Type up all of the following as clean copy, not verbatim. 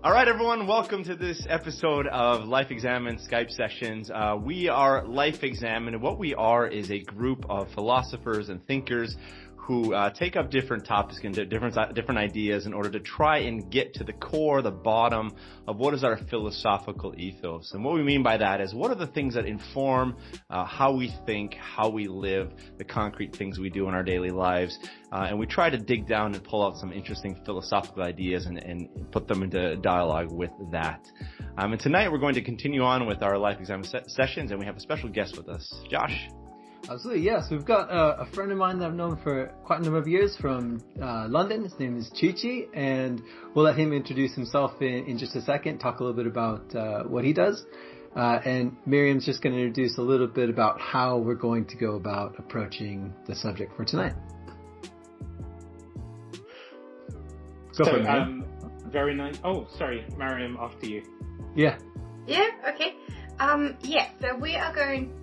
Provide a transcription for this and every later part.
All right, everyone, welcome to this episode of Life.Examined Skype Sessions. We are Life.Examined. What we are is a group of philosophers and thinkers who take up different topics and different ideas in order to try and get to the core, the bottom of what is our philosophical ethos. And what we mean by that is what are the things that inform how we think, how we live, the concrete things we do in our daily lives. And we try to dig down and pull out some interesting philosophical ideas and put them into dialogue with that. And tonight we're going to continue on with our Life.Examined sessions, and we have a special guest with us. Josh. Absolutely, yes. We've got a friend of mine that I've known for quite a number of years from London. His name is Chi Chi, and we'll let him introduce himself in just a second, talk a little bit about what he does. And Miriam's just going to introduce a little bit about how we're going to go about approaching the subject for tonight. Go for it, Miriam. Very nice. Oh, sorry, Miriam, after you. Yeah. Yeah, okay.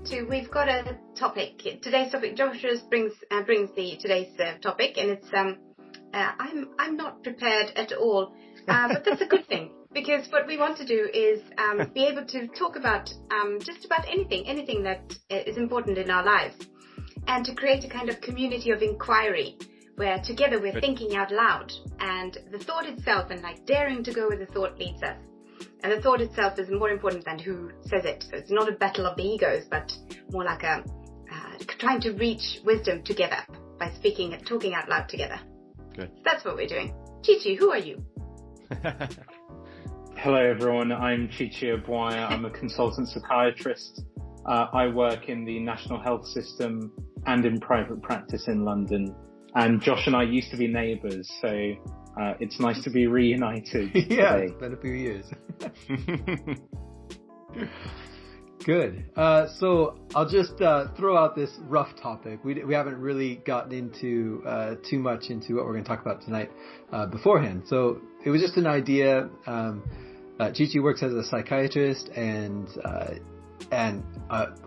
So we've got a topic. Today's topic, Joshua brings today's topic, and it's, I'm not prepared at all, but that's a good thing, because what we want to do is, be able to talk about, just about anything that is important in our lives, and to create a kind of community of inquiry, where together we're thinking out loud, and the thought itself, and like daring to go where the thought leads us. And the thought itself is more important than who says it. So it's not a battle of the egos, but more like a trying to reach wisdom together by speaking and talking out loud together. Good. So that's what we're doing. Chi Chi, who are you? Hello, everyone. I'm Chi Chi Obuaya. I'm a consultant psychiatrist. I work in the National Health System and in private practice in London. And Josh and I used to be neighbours, so it's nice to be reunited. Yeah, today. it's been a few years. Good. So I'll just throw out this rough topic. We haven't really gotten into too much into what we're going to talk about tonight beforehand. So it was just an idea. Chi Chi works as a psychiatrist, and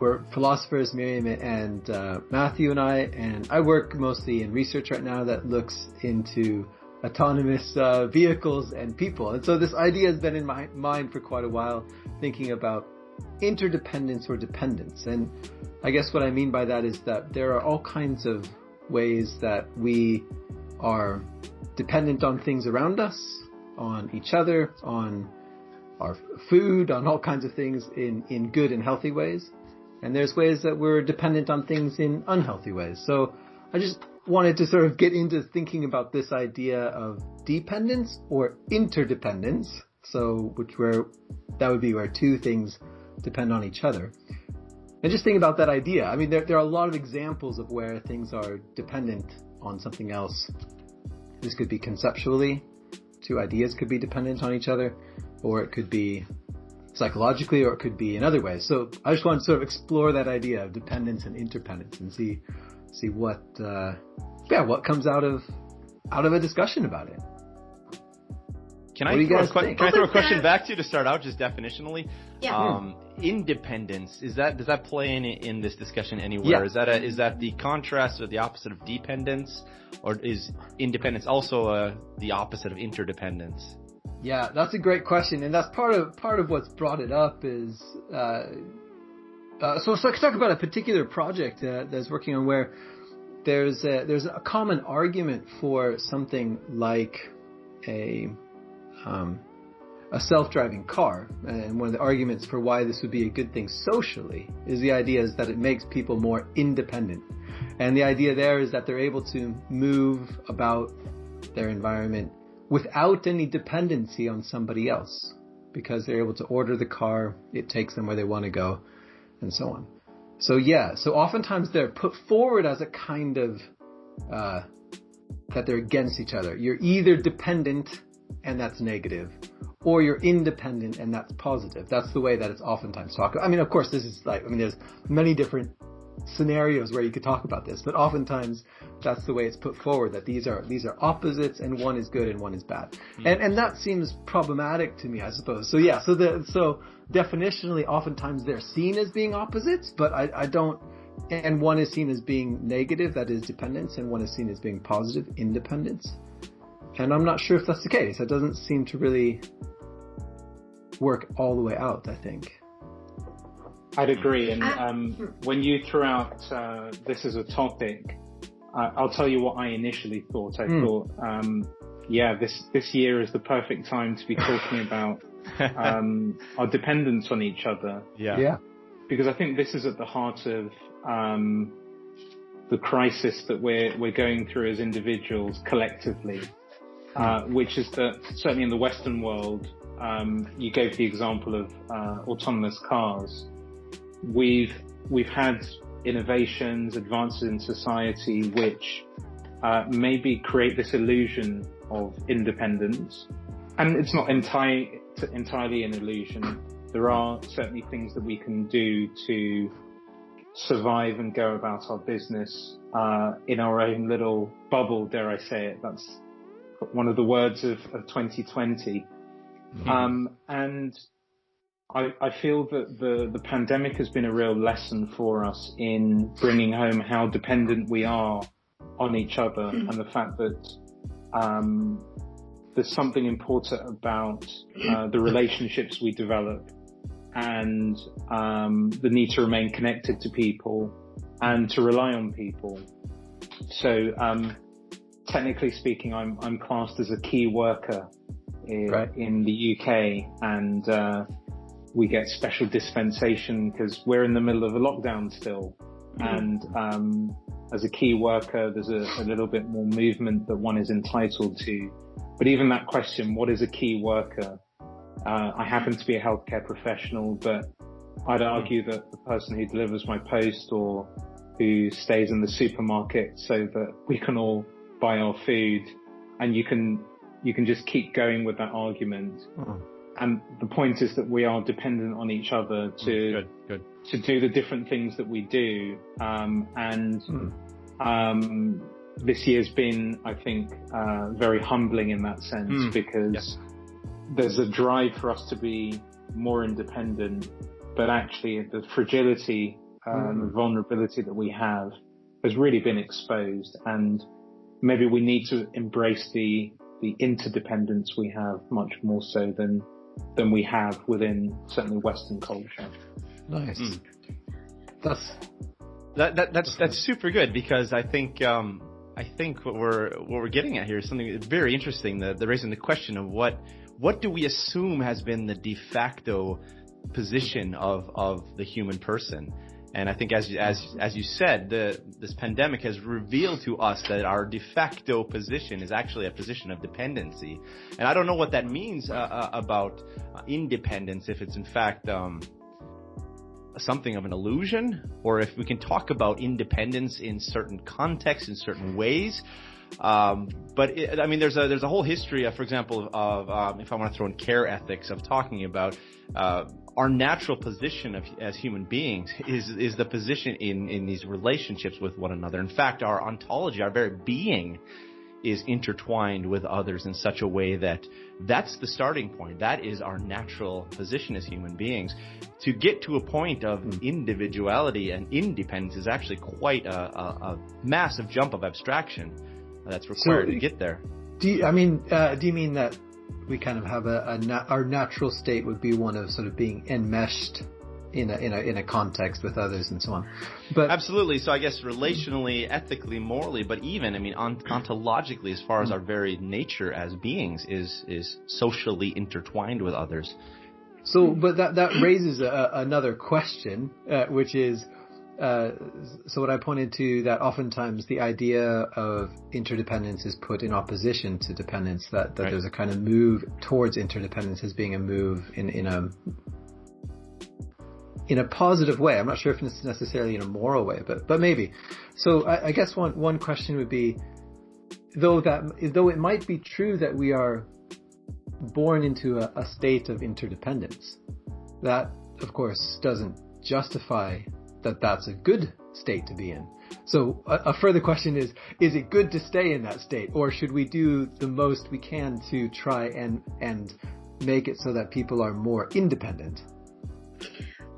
we're philosophers, Miriam and Matthew and I work mostly in research right now that looks into autonomous vehicles and people. And so this idea has been in my mind for quite a while, thinking about interdependence or dependence. And I guess what I mean by that is that there are all kinds of ways that we are dependent on things around us, on each other, on our food, on all kinds of things in good and healthy ways. And there's ways that we're dependent on things in unhealthy ways. So I just wanted to sort of get into thinking about this idea of dependence or interdependence. So that would be where two things depend on each other. And just think about that idea. I mean, there are a lot of examples of where things are dependent on something else. This could be conceptually. Two ideas could be dependent on each other, or it could be psychologically, or it could be in other ways. So I just want to sort of explore that idea of dependence and interdependence and see what comes out of a discussion about it. Can I throw a question back to you to start out, just definitionally? Yeah. Independence, does that play in this discussion anywhere? Yeah. Is that the contrast or the opposite of dependence, or is independence also the opposite of interdependence? Yeah, that's a great question, and that's part of what's brought it up is so let's talk about a particular project that's working on where there's a common argument for something like a self-driving car, and one of the arguments for why this would be a good thing socially is the idea is that it makes people more independent, and the idea there is that they're able to move about their environment without any dependency on somebody else, because they're able to order the car, it takes them where they want to go, and so on. So oftentimes they're put forward as a kind of that they're against each other. You're either dependent, and that's negative, or you're independent, and that's positive. That's the way that it's oftentimes talked about. I mean, of course, there's many different scenarios where you could talk about this, but oftentimes that's the way it's put forward, that these are opposites, and one is good and one is bad. And that seems problematic to me, I suppose. So definitionally, oftentimes they're seen as being opposites, but I don't, and one is seen as being negative, that is dependence, and one is seen as being positive, independence. And I'm not sure if that's the case. That doesn't seem to really work all the way out, I think. I'd agree. And when you threw out this as a topic, I'll tell you what I initially thought. I thought, this year is the perfect time to be talking about our dependence on each other. Yeah. Because I think this is at the heart of the crisis that we're going through as individuals collectively, which is that certainly in the Western world, you gave the example of autonomous cars. We've had innovations, advances in society, which maybe create this illusion of independence. And it's not entirely an illusion. There are certainly things that we can do to survive and go about our business in our own little bubble, dare I say it. That's one of the words of 2020. And I feel that the pandemic has been a real lesson for us in bringing home how dependent we are on each other, and the fact that there's something important about the relationships we develop, and the need to remain connected to people and to rely on people. So technically speaking, I'm classed as a key worker in the UK, and we get special dispensation because we're in the middle of a lockdown still. And as a key worker, there's a little bit more movement that one is entitled to. But even that question, what is a key worker? I happen to be a healthcare professional, but I'd argue that the person who delivers my post or who stays in the supermarket so that we can all buy our food, and you can just keep going with that argument. And the point is that we are dependent on each other to do the different things that we do. This year's been, I think, very humbling in that sense, because there's a drive for us to be more independent, but actually the fragility and the vulnerability that we have has really been exposed. And maybe we need to embrace the interdependence we have much more so than we have within certainly Western culture. Nice. That's super good, because I think what we're getting at here is something that's very interesting. The raising the question of what do we assume has been the de facto position of the human person. And I think as you said, this pandemic has revealed to us that our de facto position is actually a position of dependency. And I don't know what that means about independence, if it's in fact something of an illusion, or if we can talk about independence in certain contexts, in certain ways. But there's a whole history, for example, of if I want to throw in care ethics, of talking about our natural position as human beings is the position in these relationships with one another. In fact, our ontology, our very being, is intertwined with others in such a way that that's the starting point. That is our natural position as human beings. To get to a point of individuality and independence is actually quite a massive jump of abstraction that's required to get there. Do you mean that we kind of have our natural state would be one of sort of being enmeshed in a context with others and so on? But absolutely. So I guess relationally, ethically, morally, but even ontologically, as far as our very nature as beings is socially intertwined with others. So, but that raises another question, which is, so what I pointed to, that oftentimes the idea of interdependence is put in opposition to dependence, that there's a kind of move towards interdependence as being a move in a positive way. I'm not sure if it's necessarily in a moral way, but maybe. So I guess one question would be, though it might be true that we are born into a state of interdependence, that of course doesn't justify that that's a good state to be in. So a further question is it good to stay in that state, or should we do the most we can to try and make it so that people are more independent?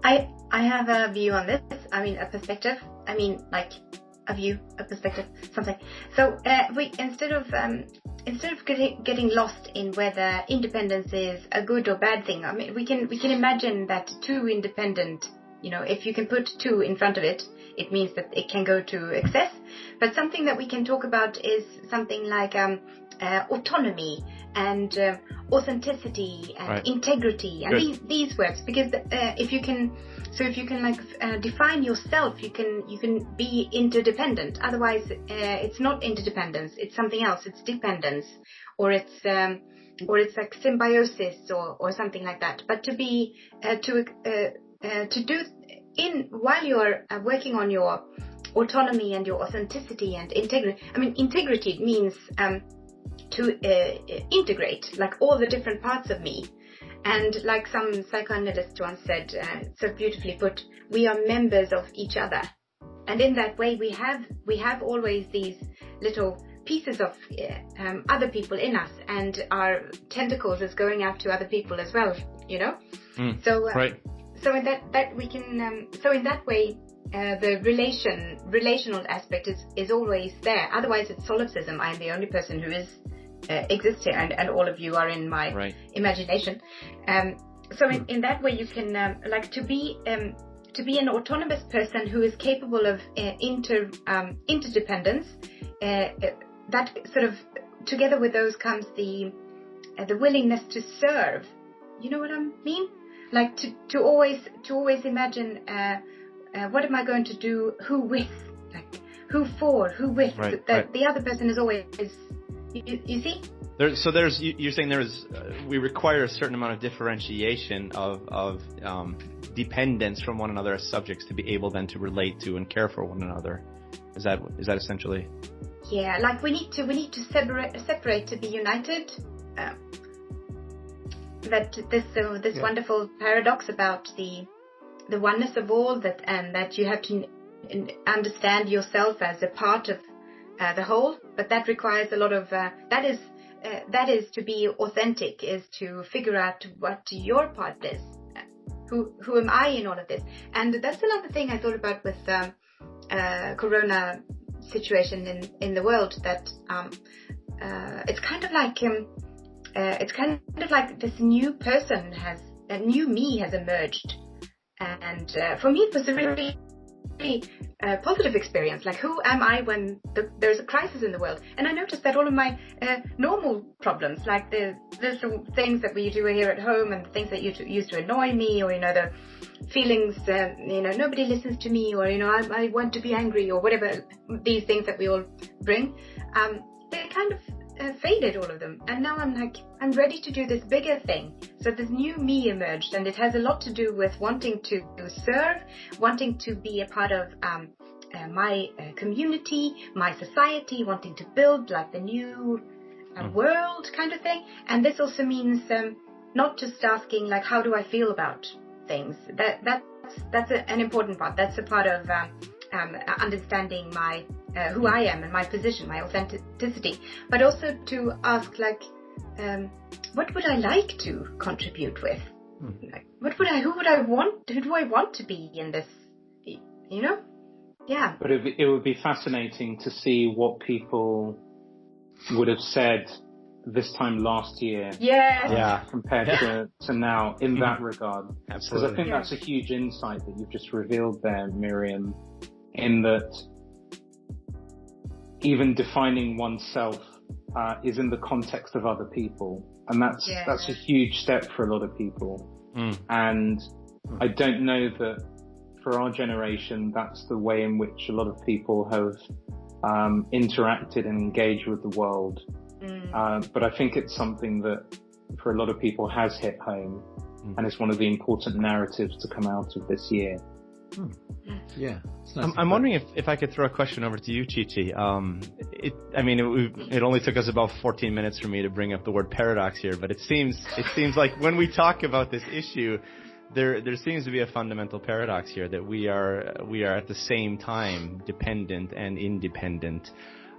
I have a view on this. A perspective. Like a view, a perspective, something. So we, instead of instead of getting lost in whether independence is a good or bad thing, I mean, we can imagine that too independent, if you can put two in front of it, it means that it can go to excess. But something that we can talk about is something like autonomy and authenticity and integrity and these words, because if you can define yourself, you can be interdependent. Otherwise, it's not interdependence; it's something else. It's dependence, or it's like symbiosis or something like that. But to be to do while you're working on your autonomy and your authenticity and integrity. I mean, integrity means to integrate like all the different parts of me. And like some psychoanalyst once said, so beautifully put, we are members of each other. And in that way, we have always these little pieces of other people in us, and our tentacles is going out to other people as well, So right. So in that we can so in that way the relational aspect is always there. Otherwise, it's solipsism. I'm the only person who exists here, and all of you are in my imagination. So in that way, you can to be an autonomous person who is capable of interdependence. That sort of together with those comes the willingness to serve. You know what I mean? Like to always imagine what am I going to do? Who with? Like who for? Who with? The other person is always. You see? You're saying we require a certain amount of differentiation of dependence from one another as subjects to be able then to relate to and care for one another. Is that essentially? Yeah, like we need to separate to be united. That this wonderful paradox about the oneness of all, that you have to understand yourself as a part of the whole, but that requires a lot of that is to be authentic, is to figure out what your part is. Who am I in all of this? And that's another thing I thought about with Corona situation in the world, that it's kind of like this new person a new me has emerged, and for me it was a really positive experience. Like, who am I when there's a crisis in the world? And I noticed that all of my normal problems, like the little things that we do here at home and the things that used to annoy me, or the feelings nobody listens to me, or I want to be angry, or whatever these things that we all bring, they kind of faded, all of them. And now I'm ready to do this bigger thing. So this new me emerged, and it has a lot to do with wanting to serve, wanting to be a part of my community, my society, wanting to build like the new world kind of thing. And this also means not just asking like, how do I feel about things? That's an important part. That's a part of understanding my who I am and my position, my authenticity, but also to ask like, what would I like to contribute with? Like, who do I want to be in this? Yeah. But it would be fascinating to see what people would have said this time last year, compared to now in that regard. Because I think that's a huge insight that you've just revealed there, Miriam, in that even defining oneself is in the context of other people, and that's a huge step for a lot of people. And I don't know that for our generation that's the way in which a lot of people have interacted and engaged with the world. But I think it's something that for a lot of people has hit home, and it's one of the important narratives to come out of this year. Yeah. I'm wondering if I could throw a question over to you, Chi Chi. It only took us about 14 minutes for me to bring up the word paradox here, but it seems like when we talk about this issue, there seems to be a fundamental paradox here, that we are at the same time dependent and independent.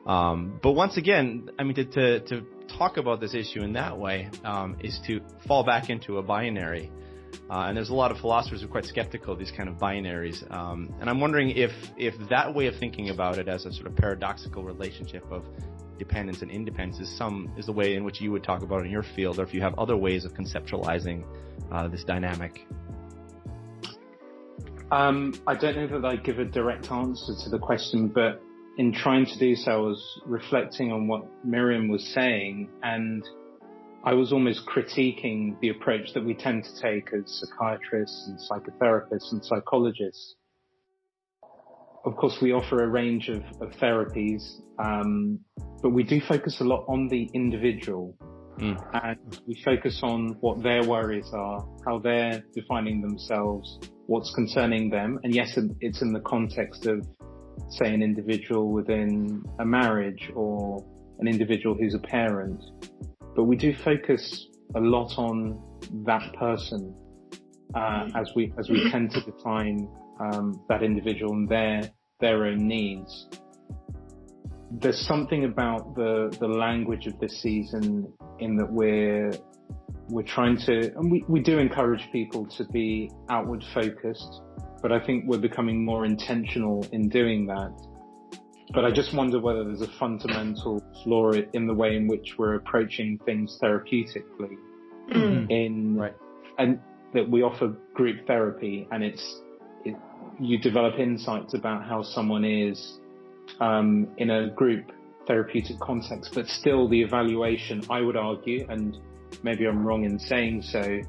But once again, to talk about this issue in that way is to fall back into a binary. And there's a lot of philosophers who are quite skeptical of these kind of binaries. And I'm wondering if that way of thinking about it as a sort of paradoxical relationship of dependence and independence is the way in which you would talk about it in your field, or if you have other ways of conceptualizing this dynamic. I don't know that I give a direct answer to the question, but in trying to do so, I was reflecting on what Miriam was saying, and I was almost critiquing the approach that we tend to take as psychiatrists and psychotherapists and psychologists. Of course, we offer a range of therapies, but we do focus a lot on the individual. And we focus on what their worries are, how they're defining themselves, what's concerning them. And yes, it's in the context of, say, an individual within a marriage or an individual who's a parent. But we do focus a lot on that person, as we tend to define that individual and their own needs. There's something about the language of this season in that we're trying to, and we do encourage people to be outward focused, but I think we're becoming more intentional in doing that. But I just wonder whether there's a fundamental flaw in the way in which we're approaching things therapeutically, and that we offer group therapy, and you develop insights about how someone is in a group therapeutic context, but still the evaluation, I would argue, and maybe I'm wrong in saying so,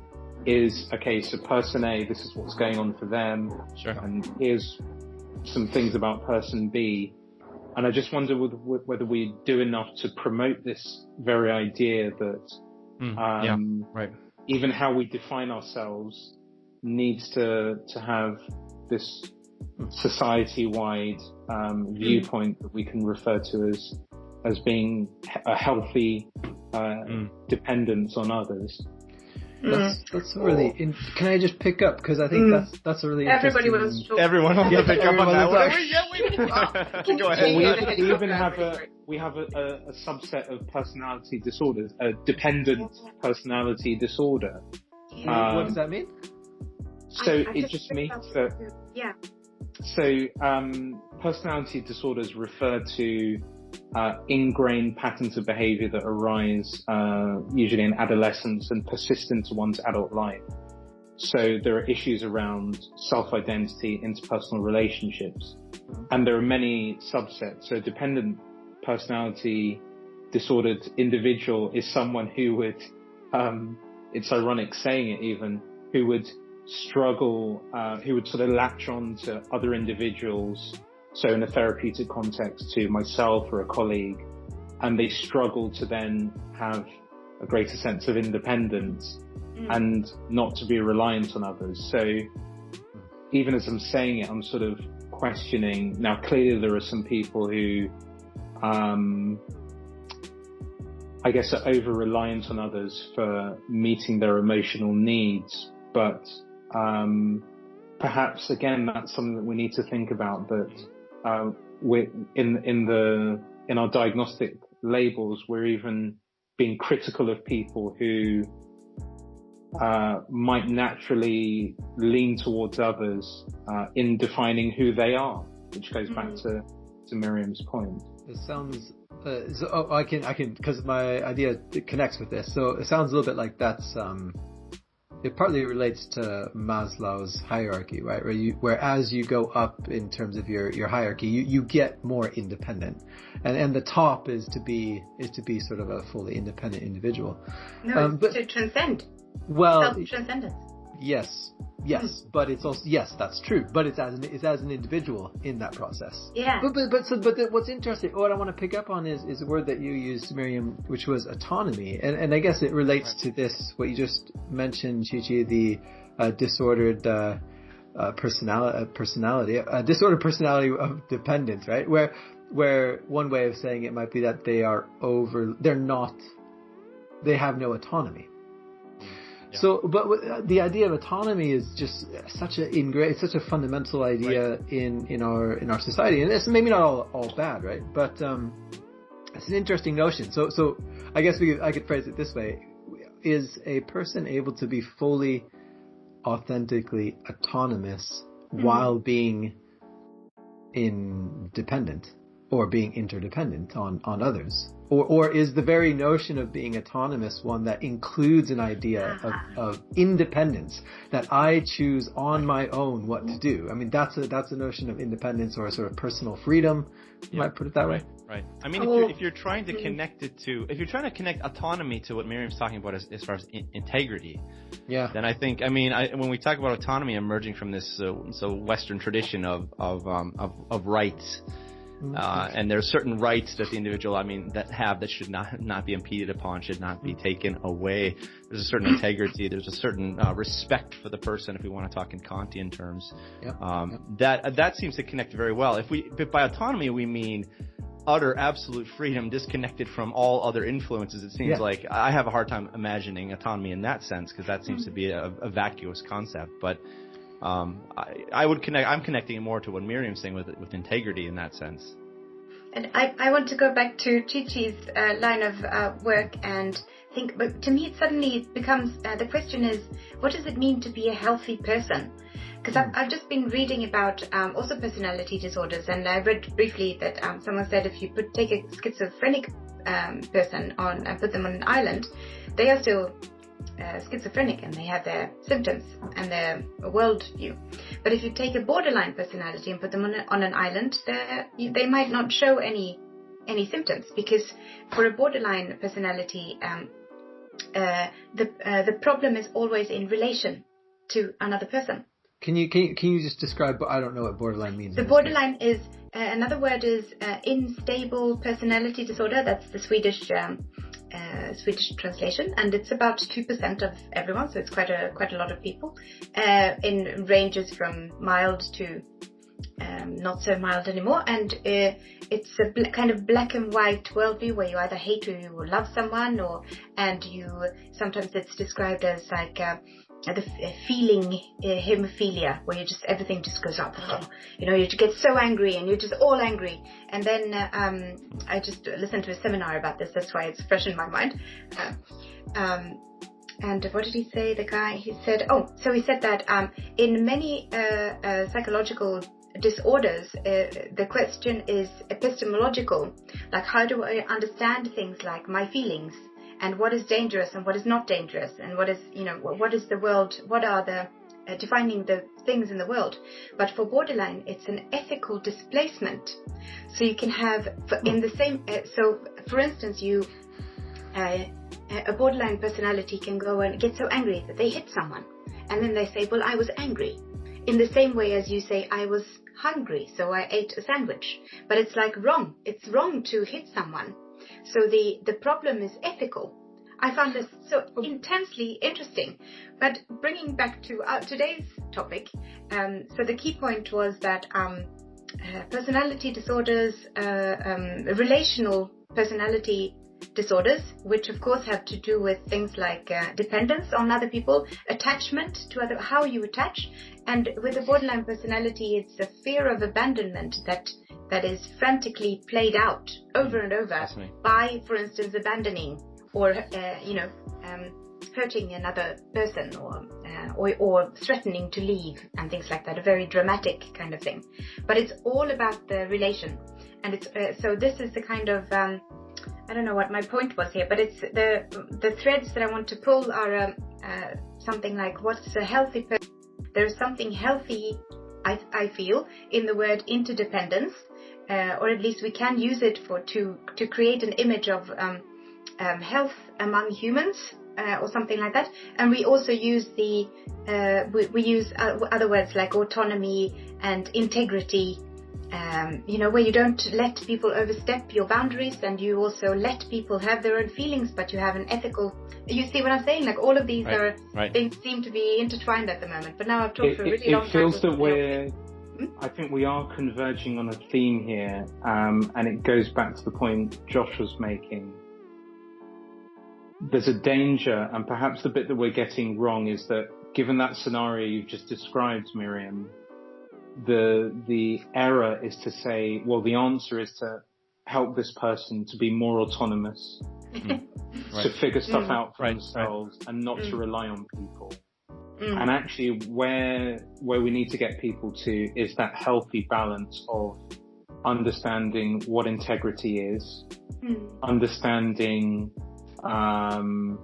is, okay, so person A, this is what's going on for them, sure, and here's some things about person B. And I just wonder whether we do enough to promote this very idea that even how we define ourselves needs to have this society-wide viewpoint that we can refer to as being a healthy dependence on others. That's really. Can I just pick up, because I think that's a really everybody interesting. Wants to everyone wants to pick up on that. Go ahead. We have a subset of personality disorders, a dependent personality disorder. What does that mean? So it just means that. Yeah. So personality disorders refer to ingrained patterns of behavior that arise usually in adolescence and persist into one's adult life. So there are issues around self-identity, interpersonal relationships, and there are many subsets. So dependent personality disordered individual is someone who would, it's ironic saying it even, who would struggle, who would sort of latch on to other individuals. So in a therapeutic context, to myself or a colleague, and they struggle to then have a greater sense of independence and not to be reliant on others. So even as I'm saying it, I'm sort of questioning. Now, clearly there are some people who, I guess, are over-reliant on others for meeting their emotional needs, but perhaps, again, that's something that we need to think about, that we're in our diagnostic labels, we're even being critical of people who might naturally lean towards others in defining who they are, which goes back to Miriam's point. It sounds I can because my idea connects with this. So it sounds a little bit like that's it partly relates to Maslow's hierarchy, right? Where as you go up in terms of your hierarchy, you get more independent, and the top is to be sort of a fully independent individual. No, but to transcend. Well, self-transcendence. Yes, but it's also, yes, that's true. But it's as an individual in that process. Yeah. But what's interesting, what I want to pick up on is a word that you used, Miriam, which was autonomy, and I guess it relates to this, what you just mentioned, Chi Chi, the disordered personality, disordered personality of dependence, right? Where one way of saying it might be that they have no autonomy. Yeah. So, but the idea of autonomy is just such a fundamental idea in our society, and it's maybe not all bad, right? But it's an interesting notion. So I guess I could phrase it this way: is a person able to be fully authentically autonomous while being independent or being interdependent on others? Or is the very notion of being autonomous one that includes an idea of independence, that I choose on my own what to do? I mean, that's a notion of independence or a sort of personal freedom. You might put it that way. Right. I mean, if you're trying to connect it to, if you're trying to connect autonomy to what Miriam's talking about as far as integrity, then I think, when we talk about autonomy emerging from this Western tradition of rights, and there are certain rights that the individual, that should not be impeded upon, should not be taken away. There's a certain integrity. There's a certain respect for the person, if we want to talk in Kantian terms. That seems to connect very well. But by autonomy we mean utter, absolute freedom, disconnected from all other influences. It seems like I have a hard time imagining autonomy in that sense, because that seems to be a vacuous concept. But I'm connecting it more to what Miriam's saying with integrity in that sense. And I want to go back to Chi Chi's line of work and think, but to me it suddenly becomes, the question is, what does it mean to be a healthy person? Because I've just been reading about also personality disorders, and I read briefly that someone said if you take a schizophrenic person on and put them on an island, they are still schizophrenic and they have their symptoms and their worldview. But if you take a borderline personality and put them on an island, they might not show any symptoms, because for a borderline personality, the problem is always in relation to another person. Can you just describe? I don't know what borderline means. The borderline is another word is unstable personality disorder. That's the Swedish translation, and it's about 2% of everyone, so it's quite a lot of people. In ranges from mild to not so mild anymore, and it's a kind of black and white worldview where you either hate or you love someone, and sometimes it's described as like the feeling hemophilia, where everything just goes up. You get so angry and you're just all angry. And then I just listened to a seminar about this. That's why it's fresh in my mind. And what did he say? The guy, he said that in many psychological disorders, the question is epistemological, like how do I understand things like my feelings, and what is dangerous and what is not dangerous, and what is the world, what are the defining the things in the world. But for borderline, it's an ethical displacement. So you can have for instance, a borderline personality can go and get so angry that they hit someone, and then they say, well, I was angry, in the same way as you say, I was hungry, so I ate a sandwich. But it's like wrong. It's wrong to hit someone. So the problem is ethical. I found this so intensely interesting. But bringing back to today's topic, so the key point was that personality disorders, relational personality disorders, which of course have to do with things like dependence on other people, attachment to how you attach, and with a borderline personality, it's a fear of abandonment that is frantically played out over and over by, for instance, abandoning or hurting another person or threatening to leave and things like that. A very dramatic kind of thing. But it's all about the relation, and it's so this is the kind of I don't know what my point was here, but it's the threads that I want to pull are something like, what's a healthy person? There's something healthy, I feel, in the word interdependence, or at least we can use it to create an image of health among humans, or something like that. And we also use we use other words like autonomy and integrity. Where you don't let people overstep your boundaries, and you also let people have their own feelings, but you have an ethical. You see what I'm saying? Like all of these things seem to be intertwined at the moment. But now I've talked for a really long time. It feels that I think we are converging on a theme here, and it goes back to the point Josh was making. There's a danger, and perhaps the bit that we're getting wrong is that, given that scenario you've just described, Miriam, the error is to say, well, the answer is to help this person to be more autonomous, to figure stuff out for themselves, and not to rely on people. And actually where we need to get people to is that healthy balance of understanding what integrity is, understanding, and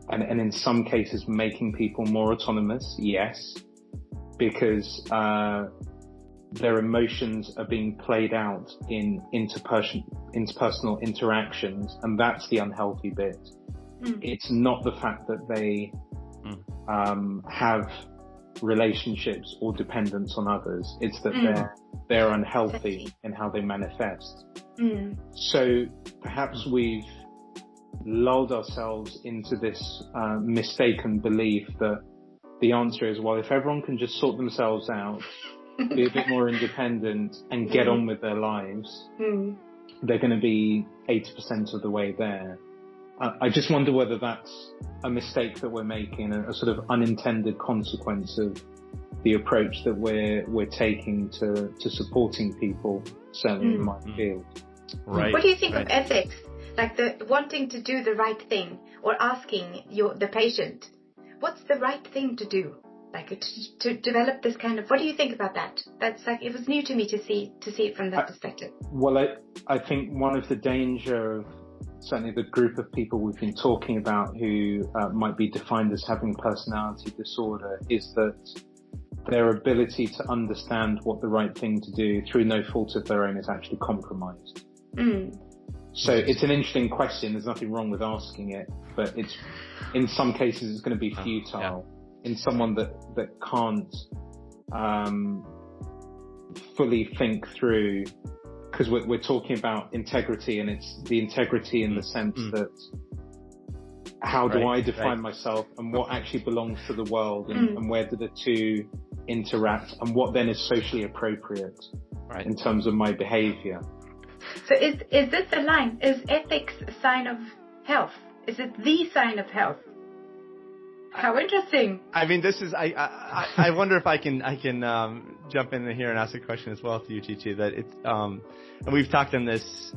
in some cases making people more autonomous, yes, because their emotions are being played out in interpersonal interactions, and that's the unhealthy bit. It's not the fact that they have relationships or dependence on others. It's that they're unhealthy in how they manifest. So perhaps we've lulled ourselves into this mistaken belief that the answer is, well, if everyone can just sort themselves out, be a bit more independent and get on with their lives, they're going to be 80% of the way there. I just wonder whether that's a mistake that we're making, a sort of unintended consequence of the approach that we're taking to supporting people, certainly in my field. Right. What do you think of ethics? Like the wanting to do the right thing, or asking the patient, what's the right thing to do? Like to develop this kind of, what do you think about that? That's like, it was new to me to see it from that perspective. Well, I think one of the danger of certainly the group of people we've been talking about who might be defined as having personality disorder is that their ability to understand what the right thing to do through no fault of their own is actually compromised. So it's an interesting question. There's nothing wrong with asking it, but it's, in some cases, it's going to be futile. In someone that can't fully think through, because we're talking about integrity, and it's the integrity in the sense that how do I define myself, and what actually belongs to the world, and where do the two interact, and what then is socially appropriate in terms of my behavior. So is this a line? Is ethics a sign of health? Is it the sign of health? How interesting. I mean, this is, I wonder if I can jump in here and ask a question as well to you, Chi Chi, that it's, and we've talked in this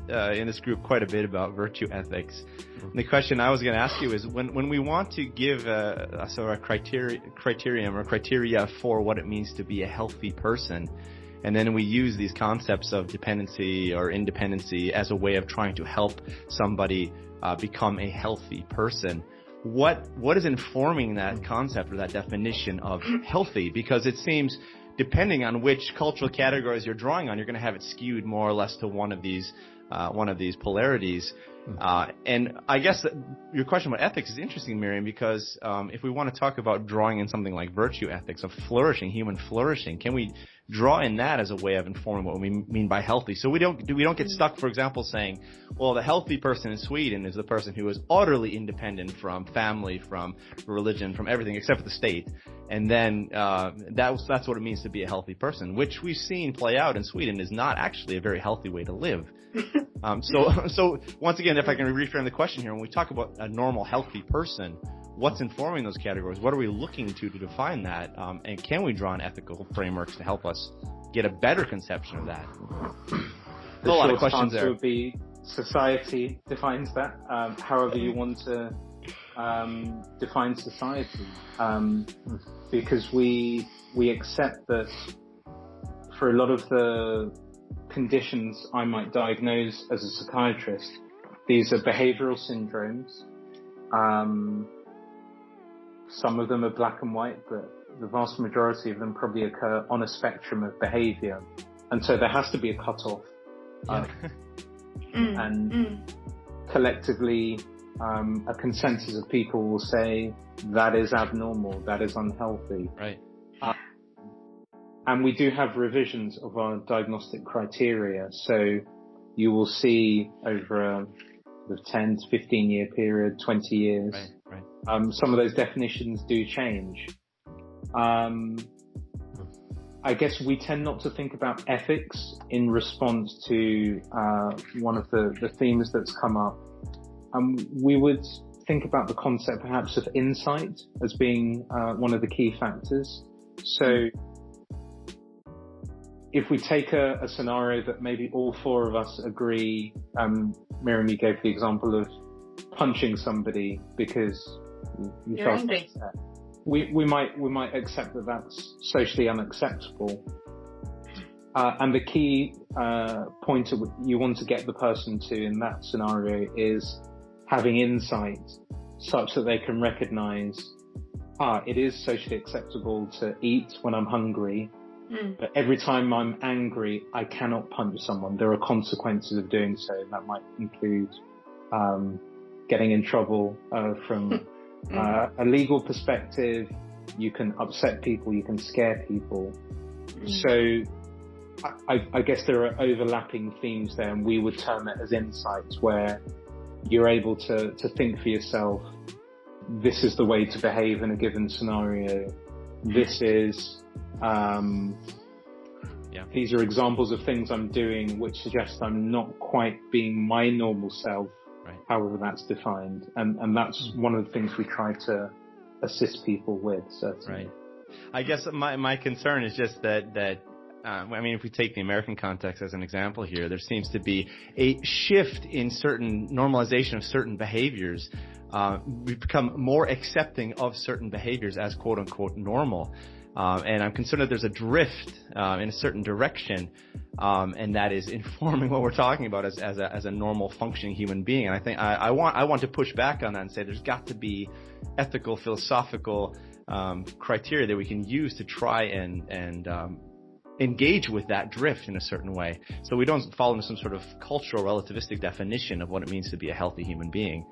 group quite a bit about virtue ethics. And the question I was going to ask you is, when we want to give a criteria for what it means to be a healthy person, and then we use these concepts of dependency or independency as a way of trying to help somebody become a healthy person. What is informing that concept or that definition of healthy? Because it seems, depending on which cultural categories you're drawing on, you're going to have it skewed more or less to one of these polarities. And I guess your question about ethics is interesting, Miriam, because if we want to talk about drawing in something like virtue ethics of flourishing, human flourishing, can we draw in that as a way of informing what we mean by healthy? So we don't get stuck, for example, saying, well, the healthy person in Sweden is the person who is utterly independent from family, from religion, from everything except for the state. And then that's what it means to be a healthy person, which we've seen play out in Sweden is not actually a very healthy way to live. So once again, if I can reframe the question here, when we talk about a normal healthy person, what's informing those categories? What are we looking to define that? And can we draw on ethical frameworks to help us get a better conception of that? A lot of questions there. Would be society defines that. However you want to define society, because we accept that for a lot of the conditions I might diagnose as a psychiatrist, these are behavioral syndromes. Some of them are black and white, but the vast majority of them probably occur on a spectrum of behavior. And so there has to be a cutoff. And collectively, a consensus of people will say that is abnormal, that is unhealthy. Right. And we do have revisions of our diagnostic criteria. So you will see over a 10 to 15 year period, 20 years. Right. Some of those definitions do change. I guess we tend not to think about ethics in response to one of the themes that's come up. We would think about the concept perhaps of insight as being one of the key factors. So if we take a scenario that maybe all four of us agree, Miriam, you gave the example of punching somebody because you felt upset. we might accept that that's socially unacceptable. And the key point you want to get the person to in that scenario is having insight such that they can recognize, it is socially acceptable to eat when I'm hungry, but every time I'm angry, I cannot punch someone. There are consequences of doing so. That might include getting in trouble from a legal perspective. You can upset people, you can scare people. So I guess there are overlapping themes there, and we would term it as insights, where you're able to think for yourself, this is the way to behave in a given scenario. This is, these are examples of things I'm doing which suggest I'm not quite being my normal self, however that's defined. And that's one of the things we try to assist people with, certainly. Right. I guess my concern is just that if we take the American context as an example here, there seems to be a shift in certain normalization of certain behaviors. We've become more accepting of certain behaviors as quote unquote normal. And I'm concerned that there's a drift in a certain direction, and that is informing what we're talking about as a normal functioning human being. And I think I want to push back on that and say there's got to be ethical, philosophical criteria that we can use to try and engage with that drift in a certain way, so we don't fall into some sort of cultural relativistic definition of what it means to be a healthy human being.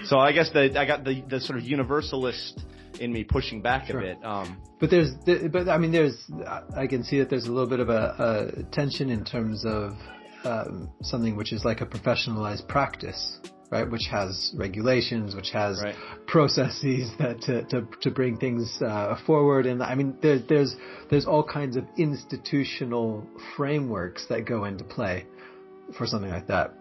So I guess I got the sort of universalist in me pushing back a bit. But I can see that there's a little bit of a tension in terms of something which is like a professionalized practice, right? Which has regulations, which has processes that to bring things forward. And I mean, there's all kinds of institutional frameworks that go into play for something like that.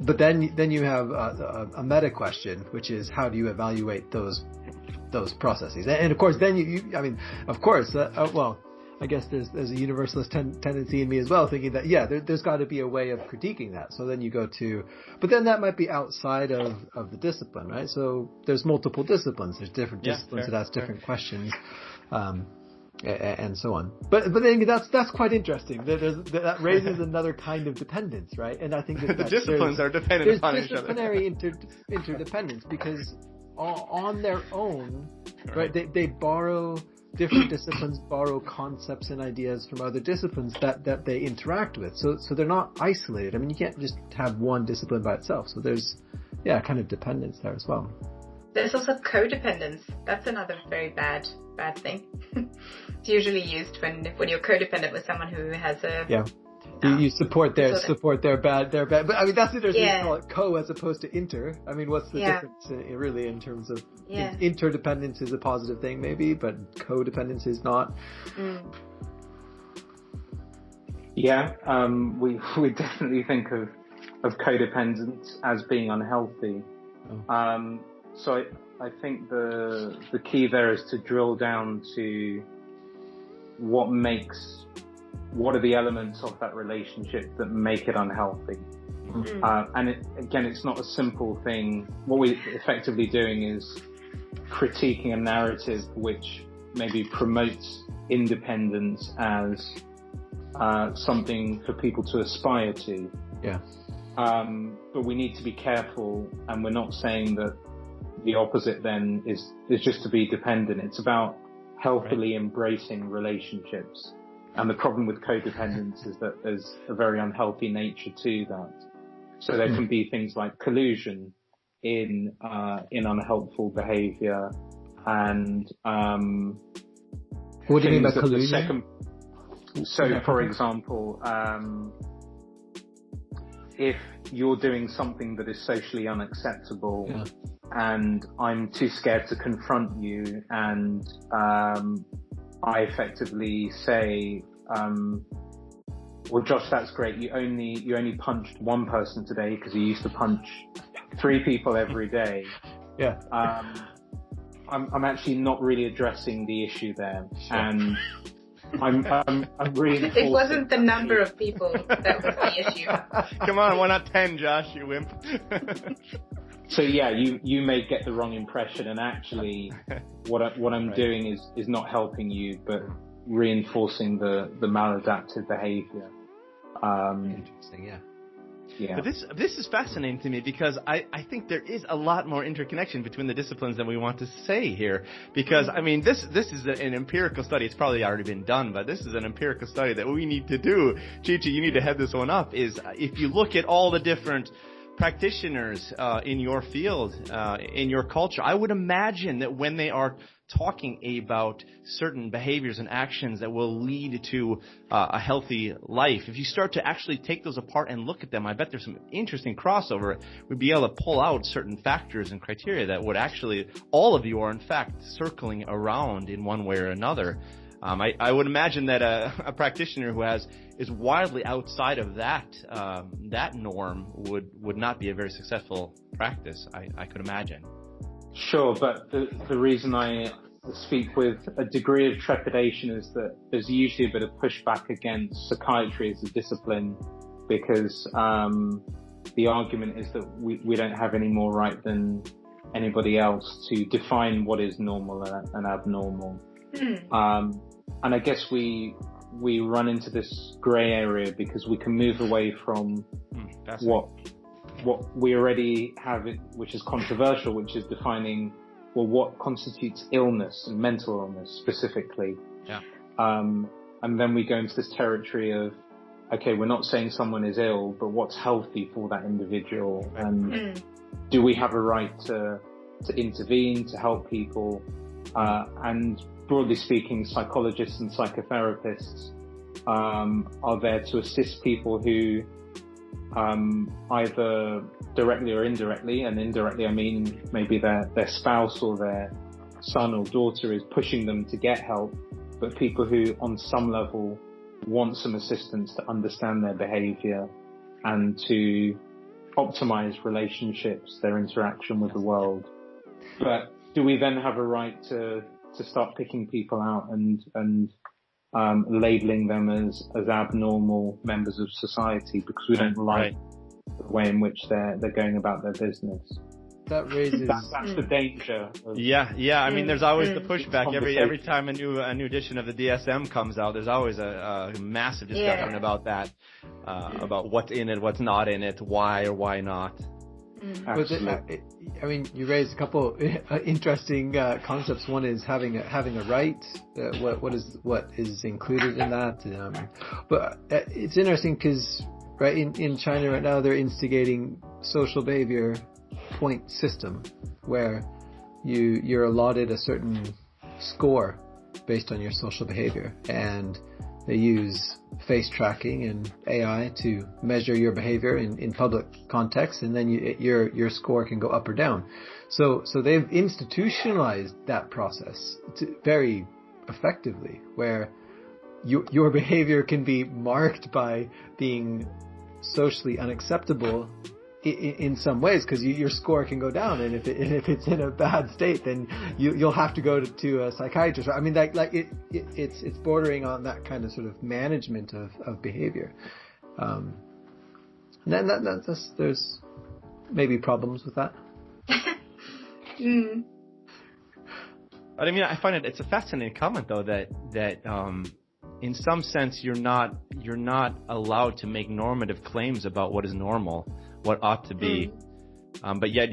But then you have a meta question, which is how do you evaluate those processes? And of course, then I guess there's a universalist tendency in me as well, thinking that there's got to be a way of critiquing that. So then you go to, but then that might be outside of the discipline, right? So there's multiple disciplines. There's different disciplines that ask different questions, and so on. But then that's quite interesting. That raises another kind of dependence, right? And I think that the disciplines are dependent upon each other. There's disciplinary interdependence, because on their own, right? They borrow. Different disciplines borrow concepts and ideas from other disciplines that they interact with. So they're not isolated. I mean, you can't just have one discipline by itself. So there's, kind of dependence there as well. There's also codependence. That's another very bad thing. It's usually used when you're codependent with someone who has a... You support their bad. But I mean, that's the reason you call it co as opposed to inter. I mean, what's the difference really in terms of interdependence is a positive thing maybe, but codependence is not. We definitely think of codependence as being unhealthy. So I think the key there is to drill down to what are the elements of that relationship that make it unhealthy. And it's not a simple thing. What we're effectively doing is critiquing a narrative which maybe promotes independence as something for people to aspire to. But we need to be careful, and we're not saying that the opposite then is just to be dependent. It's about healthily embracing relationships. And the problem with codependence is that there's a very unhealthy nature to that. So there can be things like collusion in unhelpful behavior, and what do you mean by collusion? For example, if you're doing something that is socially unacceptable, and I'm too scared to confront you, and I effectively say, well, Josh, that's great. You only punched one person today because you used to punch 3 people every day. I'm actually not really addressing the issue there, and I'm reinforcing. It wasn't the number of people that was the issue. Come on, why not 10, Josh, you wimp? So yeah, you may get the wrong impression, and actually, what I'm doing is not helping you, but reinforcing the maladaptive behavior. Interesting, yeah. Yeah. But this is fascinating to me because I think there is a lot more interconnection between the disciplines than we want to say here. Because, I mean, this is an empirical study. It's probably already been done, but this is an empirical study that we need to do. Chi Chi, you need to head this one up. Is if you look at all the different practitioners in your field, in your culture, I would imagine that when they are talking about certain behaviors and actions that will lead to a healthy life, if you start to actually take those apart and look at them, I bet there's some interesting crossover. We'd be able to pull out certain factors and criteria that would actually, all of you are in fact circling around in one way or another. I would imagine that a practitioner who is wildly outside of that norm would not be a very successful practice. I could imagine. Sure, but the reason I speak with a degree of trepidation is that there's usually a bit of pushback against psychiatry as a discipline, because the argument is that we don't have any more right than anybody else to define what is normal and abnormal. And I guess we run into this grey area because we can move away from what we already have, which is controversial, which is defining, well, what constitutes illness and mental illness specifically. Yeah. And then we go into this territory of, okay, we're not saying someone is ill, but what's healthy for that individual? And do we have a right to intervene, to help people? And broadly speaking, psychologists and psychotherapists are there to assist people who either directly or indirectly, and indirectly I mean maybe their spouse or their son or daughter is pushing them to get help, but people who on some level want some assistance to understand their behavior and to optimize relationships, their interaction with the world. But do we then have a right to start picking people out and labeling them as abnormal members of society because we don't like the way in which they're going about their business? That raises that's the danger. Yeah. I mean, there's always the pushback every time a new edition of the DSM comes out. There's always a massive discussion about that, about what's in it, what's not in it, why or why not. I mean, you raised a couple interesting concepts. One is having a right. What is included in that? But it's interesting because in China right now they're instigating social behavior point system where you're allotted a certain score based on your social behavior, and they use face tracking and AI to measure your behavior in public context, and then your score can go up or down. So they've institutionalized that process very effectively, where your behavior can be marked by being socially unacceptable in some ways, because your score can go down, and if it's in a bad state, then you'll have to go to a psychiatrist. I mean, it's bordering on that kind of sort of management of behavior. And then there's maybe problems with that. But I mean, I find it's a fascinating comment though that in some sense you're not allowed to make normative claims about what is normal, what ought to be, but yet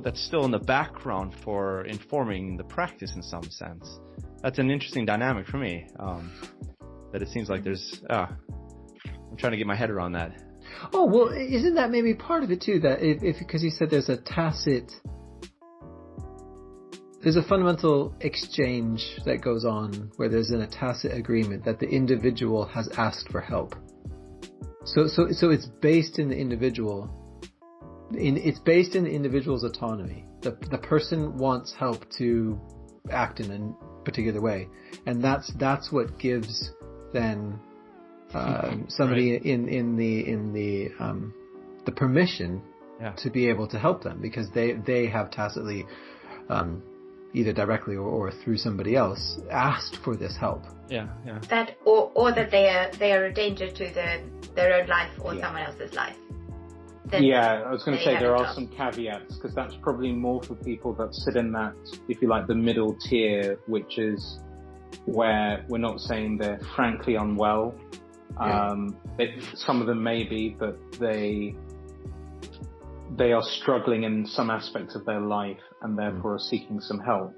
that's still in the background for informing the practice in some sense. That's an interesting dynamic for me. That it seems like there's. I'm trying to get my head around that. Oh well, isn't that maybe part of it too? That because you said there's a fundamental exchange that goes on where there's a tacit agreement that the individual has asked for help. So it's based in the individual. It's based in the individual's autonomy. The person wants help to act in a particular way, and that's what gives then somebody in the permission to be able to help them, because they have tacitly either directly or through somebody else asked for this help. Yeah. That or that they are a danger to their own life or someone else's life. Yeah, I was going to say there are some caveats, because that's probably more for people that sit in that, if you like, the middle tier, which is where we're not saying they're frankly unwell. Some of them may be, but they are struggling in some aspects of their life and therefore are seeking some help.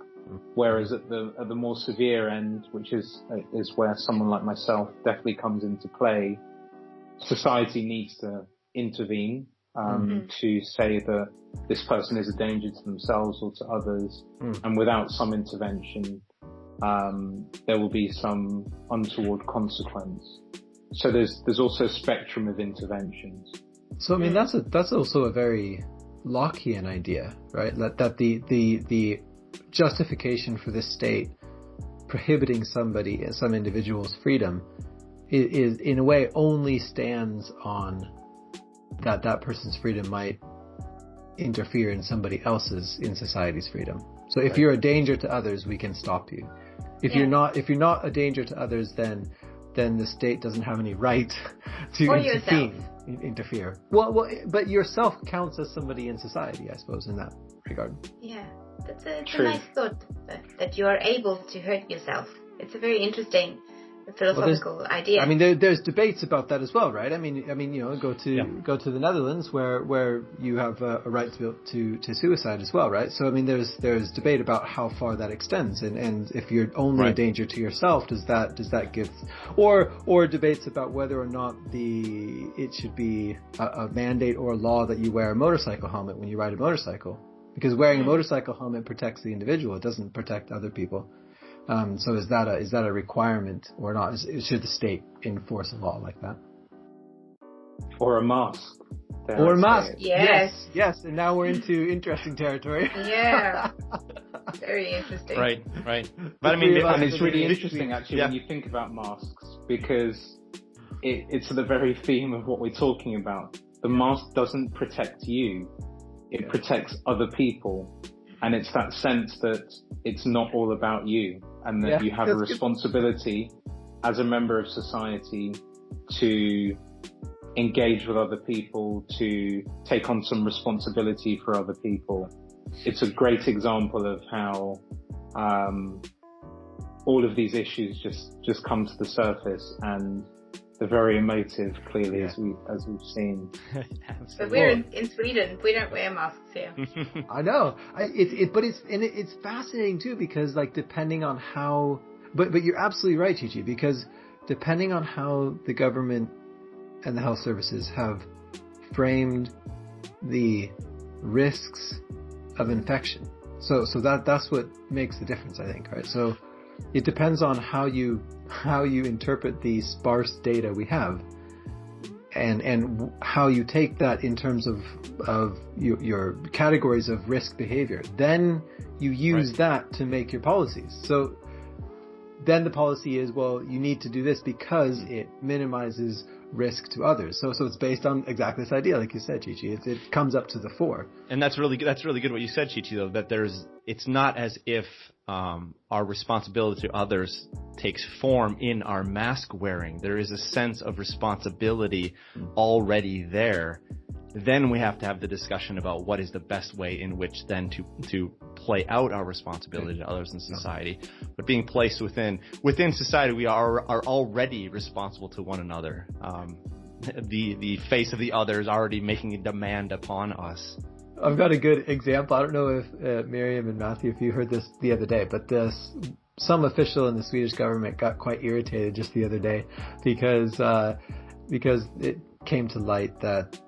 Whereas at the more severe end, which is where someone like myself definitely comes into play, society needs to intervene to say that this person is a danger to themselves or to others, and without some intervention, there will be some untoward consequence. So there's also a spectrum of interventions. So I mean that's also a very Lockean idea, right? That the justification for the state prohibiting some individual's freedom is in a way only stands on that person's freedom might interfere in society's freedom. So if you're a danger to others, we can stop you. If you're not a danger to others, then the state doesn't have any right to interfere. Well, but yourself counts as somebody in society, I suppose, in that regard. Yeah, it's a nice thought that you are able to hurt yourself. It's a very interesting philosophical idea. I mean, there's debates about that as well, right? I mean, you know, go to the Netherlands where you have a right to suicide as well, right? So I mean, there's debate about how far that extends, and if you're only a danger to yourself, does that give, or debates about whether or not it should be a mandate or a law that you wear a motorcycle helmet when you ride a motorcycle, because wearing a motorcycle helmet protects the individual, it doesn't protect other people. So is that a requirement or not? Should the state enforce a law like that? Or a mask. Or a mask. Yes. And now we're into interesting territory. Yeah. Very interesting. Right. But I mean, and it's really interesting actually when you think about masks, because it's the very theme of what we're talking about. The mask doesn't protect you. It protects other people. And it's that sense that it's not all about you, and that you have a responsibility as a member of society to engage with other people, to take on some responsibility for other people. It's a great example of how all of these issues just come to the surface, and they're very emotive, clearly, as we've seen. But we're in Sweden. We don't wear masks here. I know. But it's fascinating too, because like depending on how, but you're absolutely right, Chi Chi, because depending on how the government and the health services have framed the risks of infection. So that's what makes the difference, I think, right? So it depends on how you interpret the sparse data we have, and how you take that in terms of your categories of risk behavior. Then you use that to make your policies. So then the policy is, well, you need to do this because it minimizes risk to others. So it's based on exactly this idea, like you said, Chi Chi. It comes up to the fore. And that's really good what you said, Chi Chi, though, that it's not as if our responsibility to others takes form in our mask wearing. There is a sense of responsibility already there. Then we have to have the discussion about what is the best way in which then to play out our responsibility to others in society. But being placed within society, we are already responsible to one another. The face of the other is already making a demand upon us. I've got a good example. I don't know if Miriam and Matthew, if you heard this the other day, but some official in the Swedish government got quite irritated just the other day because it came to light that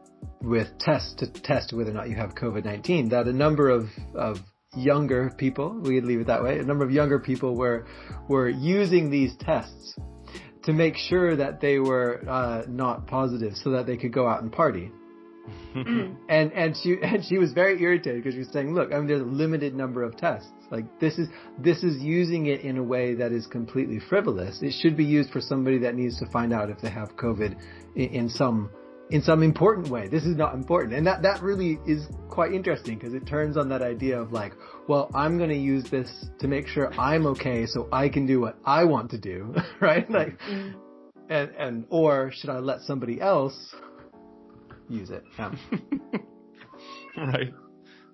with tests to test whether or not you have COVID-19, that a number of younger people, we could leave it that way, a number of younger people were using these tests to make sure that they were not positive so that they could go out and party. And she was very irritated because she was saying, look, I mean, there's a limited number of tests. Like this is using it in a way that is completely frivolous. It should be used for somebody that needs to find out if they have COVID in some important way. This is not important. And that really is quite interesting, because it turns on that idea of like, well, I'm going to use this to make sure I'm okay so I can do what I want to do, right? Like, or should I let somebody else use it. Yeah.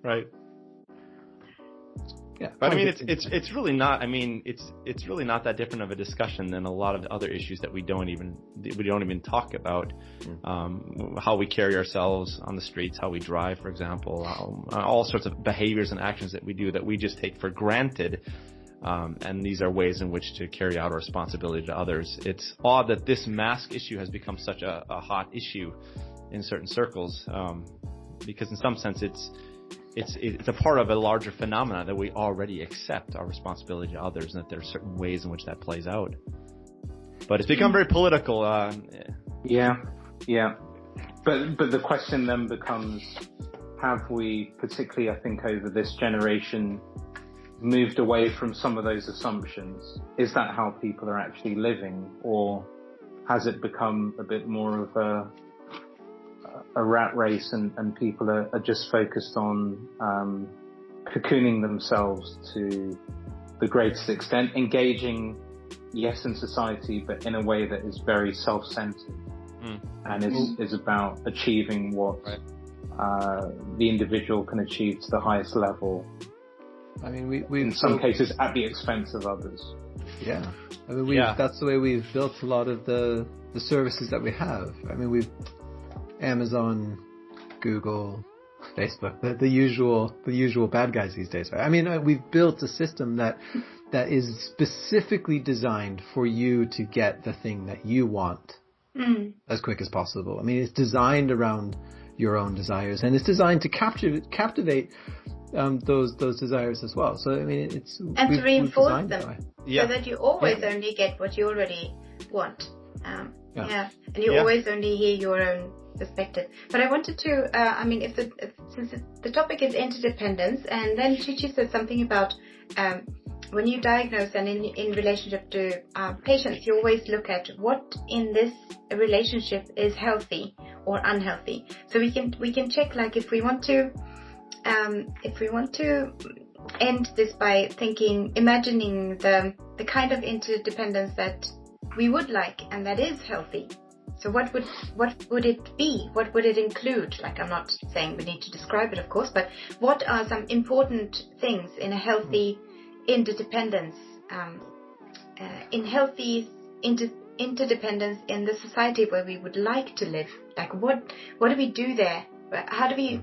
Right. Yeah. But I mean, it's really not. I mean, it's really not that different of a discussion than a lot of other issues that we don't even talk about. How we carry ourselves on the streets, how we drive, for example, all sorts of behaviors and actions that we do that we just take for granted. And these are ways in which to carry out our responsibility to others. It's odd that this mask issue has become such a hot issue in certain circles, because in some sense it's a part of a larger phenomena that we already accept our responsibility to others, and that there are certain ways in which that plays out. But it's become very political. Yeah. But the question then becomes, have we, particularly I think over this generation, moved away from some of those assumptions? Is that how people are actually living, or has it become a bit more of a rat race, and people are just focused on cocooning themselves to the greatest extent, engaging, yes, in society, but in a way that is very self-centered and is about achieving what the individual can achieve to the highest level. I mean, we in some cases at the expense of others. Yeah, I mean, that's the way we've built a lot of the services that we have. I mean, we've Amazon, Google, Facebook, the usual bad guys these days, right? I mean, we've built a system that is specifically designed for you to get the thing that you want as quick as possible. I mean, it's designed around your own desires, and it's designed to captivate those desires as well. So I mean, to reinforce them, so that you always only get what you already want. And you always only hear your own perspective. But I wanted to, since the topic is interdependence, and then Chi Chi said something about when you diagnose and in relationship to patients, you always look at what in this relationship is healthy or unhealthy. So we can check, like, if we want to end this by imagining the kind of interdependence that we would like and that is healthy. So what would it be? What would it include? Like, I'm not saying we need to describe it, of course, but what are some important things in a healthy interdependence, in healthy interdependence in the society where we would like to live? Like, what do we do there? How do we?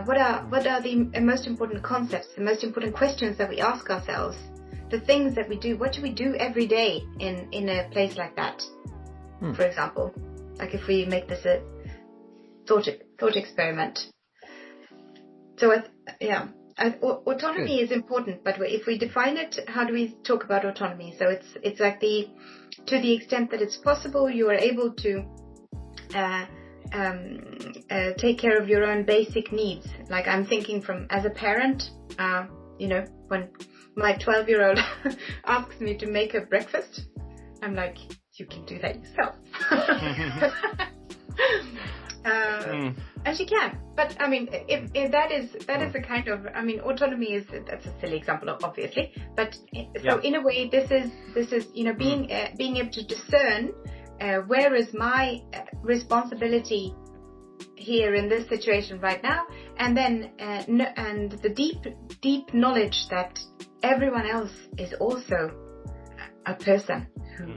What are the most important concepts, the most important questions that we ask ourselves? The things that we do. What do we do every day in a place like that? For example, like if we make this a thought experiment. So autonomy is important, but if we define it, how do we talk about autonomy? So it's like to the extent that it's possible, you are able to take care of your own basic needs. Like, I'm thinking as a parent, when my 12-year-old asks me to make her breakfast, I'm like, you can do that yourself. And she can. But I mean, if that is a kind of, I mean, autonomy that's a silly example, obviously. But so in a way, this is being able to discern where is my responsibility here in this situation right now, and then and the deep knowledge that everyone else is also a person who.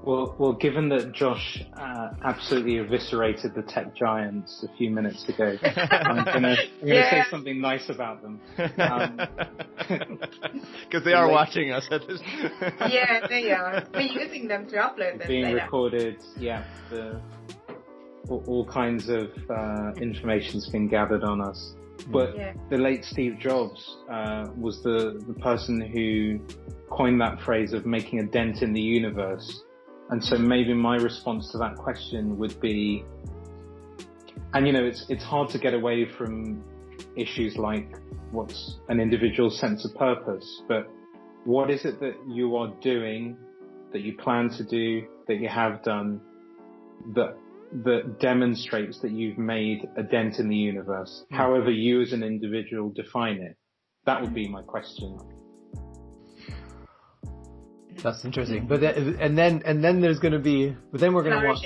Well, given that Josh absolutely eviscerated the tech giants a few minutes ago, I'm gonna say something nice about them. Because they are watching us at this. Yeah, they are. We're using them to upload them. Being recorded, all kinds of information's been gathered on us. But the late Steve Jobs was the person who coined that phrase of making a dent in the universe. And so maybe my response to that question would be, and it's hard to get away from issues like what's an individual's sense of purpose, but what is it that you are doing, that you plan to do, that you have done, that demonstrates that you've made a dent in the universe, however you as an individual define it? That would be my question. That's interesting. But then there's going to be, but then we're going to want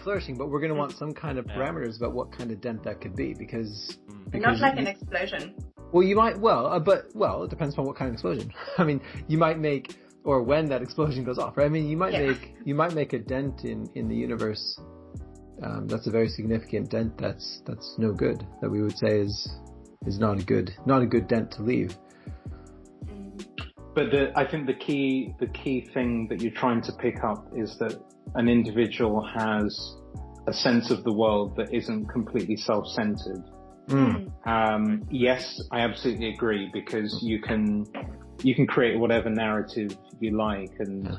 flourishing, but we're going to want some kind of parameters about what kind of dent that could be, because not like an explosion. Well, you might, it depends on what kind of explosion. I mean, you might make, or when that explosion goes off, right? I mean, you might make a dent in the universe. That's a very significant dent. That's no good. That we would say is not a good dent to leave. But I think the key thing that you're trying to pick up is that an individual has a sense of the world that isn't completely self-centered. Yes, I absolutely agree, because you can create whatever narrative you like, and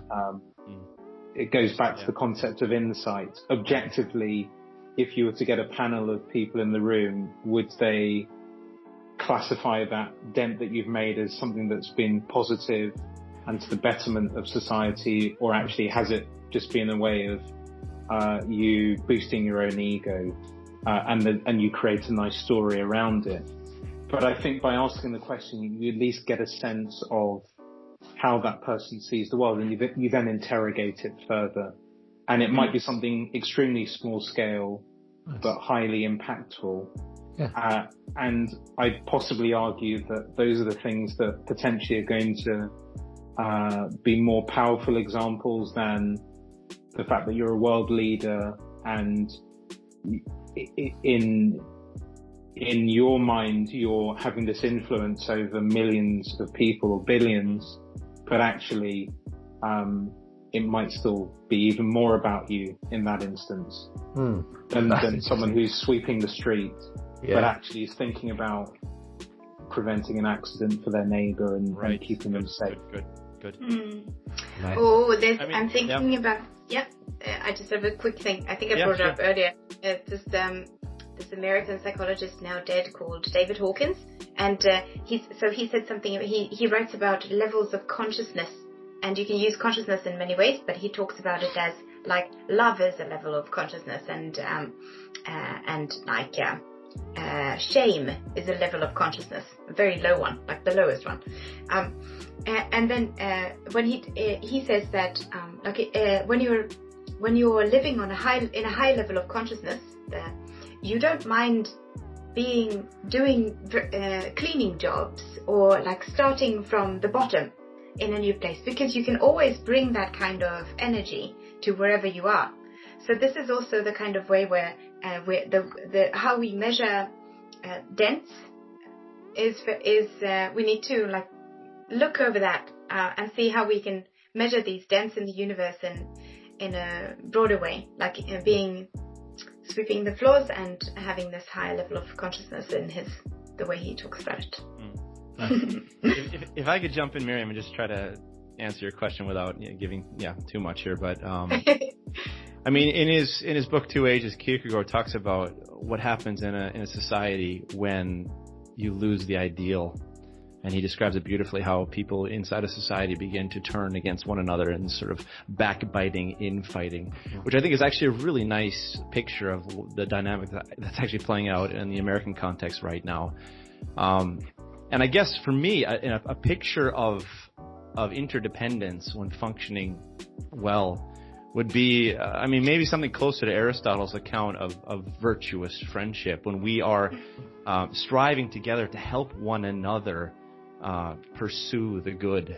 it goes back to the concept of insight. Objectively, if you were to get a panel of people in the room, would they classify that dent that you've made as something that's been positive and to the betterment of society, or actually has it just been a way of you boosting your own ego, and you create a nice story around it? But I think by asking the question, you at least get a sense of how that person sees the world, and you then interrogate it further. And it might be something extremely small scale, but highly impactful. Yeah. And I'd possibly argue that those are the things that potentially are going to be more powerful examples than the fact that you're a world leader and in your mind you're having this influence over millions of people or billions, but actually it might still be even more about you in that instance than someone who's sweeping the street. Yeah. But actually is thinking about preventing an accident for their neighbour and keeping them safe. Good. Nice. Oh, I'm thinking about. I just have a quick thing. I think I brought it up earlier. This American psychologist now dead called David Hawkins, and he said something. He writes about levels of consciousness, and you can use consciousness in many ways, but he talks about it as like love is a level of consciousness, and like. Shame is a level of consciousness, a very low one, like the lowest one. And then when he says that when you're living in a high level of consciousness, you don't mind doing cleaning jobs or like starting from the bottom in a new place, because you can always bring that kind of energy to wherever you are. So this is also the kind of way where how we measure dents is we need to like look over that and see how we can measure these dents in the universe in a broader way, like sweeping the floors and having this higher level of consciousness in the way he talks about it. If I could jump in, Miriam, and just try to answer your question without giving too much here, but I mean, in his book 2 Ages, Kierkegaard talks about what happens in a society when you lose the ideal, and he describes it beautifully, how people inside a society begin to turn against one another and sort of backbiting, infighting, which I think is actually a really nice picture of the dynamic that's actually playing out in the American context right now. And I guess for me, a picture of interdependence when functioning well would be, maybe something closer to Aristotle's account of virtuous friendship, when we are striving together to help one another pursue the good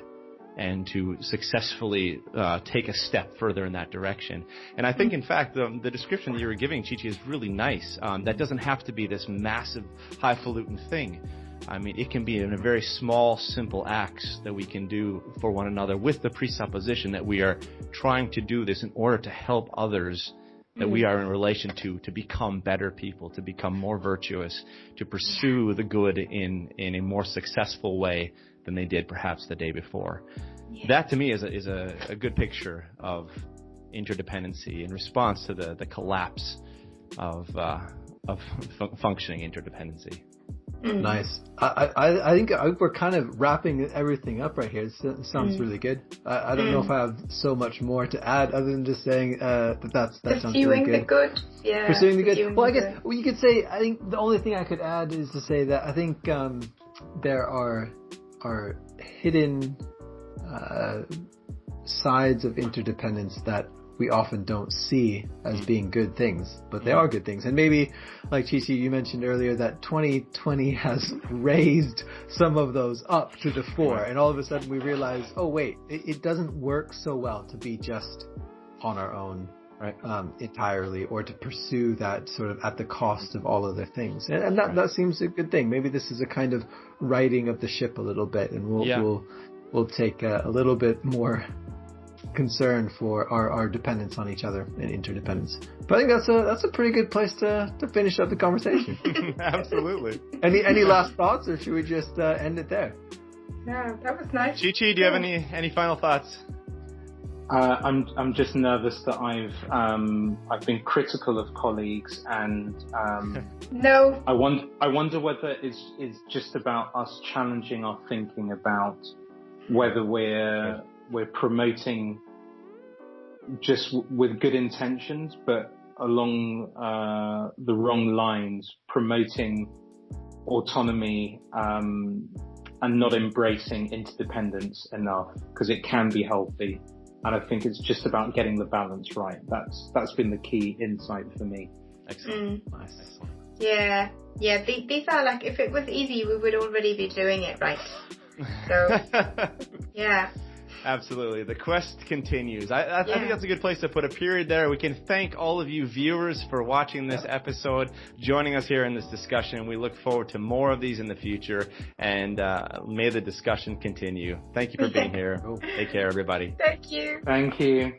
and to successfully take a step further in that direction. And I think, in fact, the description that you were giving, Chi Chi, is really nice. That doesn't have to be this massive, highfalutin thing. I mean, it can be in a very small, simple acts that we can do for one another, with the presupposition that we are trying to do this in order to help others that we are in relation to become better people, to become more virtuous, to pursue the good in a more successful way than they did perhaps the day before. Yeah. That to me is a good picture of interdependency in response to the collapse of functioning interdependency. Nice. I think we're kind of wrapping everything up right here. It sounds really good. I don't know if I have so much more to add other than just saying that sounds really good. Pursuing the good. Yeah. Pursuing the good. Well, I guess you could say, I think the only thing I could add is to say that I think there are hidden sides of interdependence that we often don't see as being good things, but they are good things. And maybe, like Chi Chi, you mentioned earlier that 2020 has raised some of those up to the fore, and all of a sudden we realize, oh wait, it doesn't work so well to be just on our own entirely, or to pursue that sort of at the cost of all other things. And that seems a good thing. Maybe this is a kind of righting of the ship a little bit, and we'll take a little bit more concern for our dependence on each other and interdependence. But I think that's a pretty good place to finish up the conversation. Absolutely. Any last thoughts, or should we just end it there? Yeah, that was nice. Chi Chi, do you have any final thoughts? I'm just nervous that I've been critical of colleagues, and no. I wonder whether it's just about us challenging our thinking about whether we're promoting just with good intentions, but along the wrong lines, promoting autonomy and not embracing interdependence enough, because it can be healthy. And I think it's just about getting the balance right. That's been the key insight for me. Excellent. Nice. Excellent. Yeah. These are like, if it was easy, we would already be doing it right. So, yeah. Absolutely. The quest continues. I think that's a good place to put a period there. We can thank all of you viewers for watching this episode, joining us here in this discussion. We look forward to more of these in the future, and may the discussion continue. Thank you for being here. Take care, everybody. Thank you. Thank you.